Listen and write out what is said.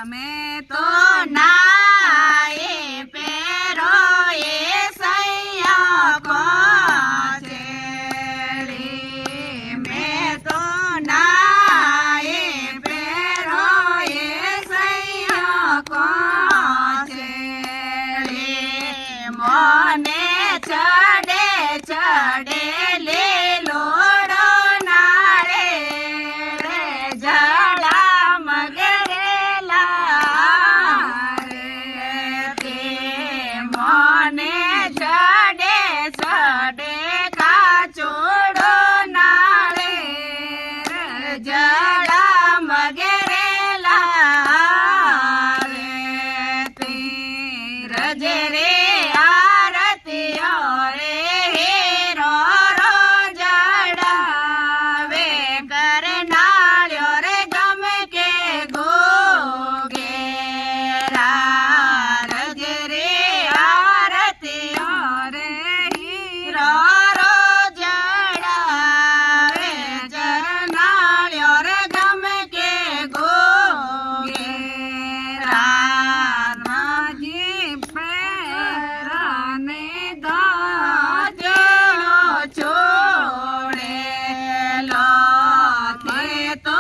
मैं तो नाए पेरो ये सैया को चेड़ी मैं तो नाए पेरो ये सैया को चेड़ी मोने चढ़े चढ़े ले लोड़ो नारे जड़ा मगरेला रे ते मोने चढ़े चढ़े का चोड़ो नारे जड़ा मगरेला रे ते रजे रे आरती रे हीरो रो जड़ावे करनाळ्यो रे गम के गोगेरा रजे रे आरती रे हीरो रो जड़ावे करनाळ्यो रे गम के गोगेरा माजी पैराने गाजो छोड़े लो ते तो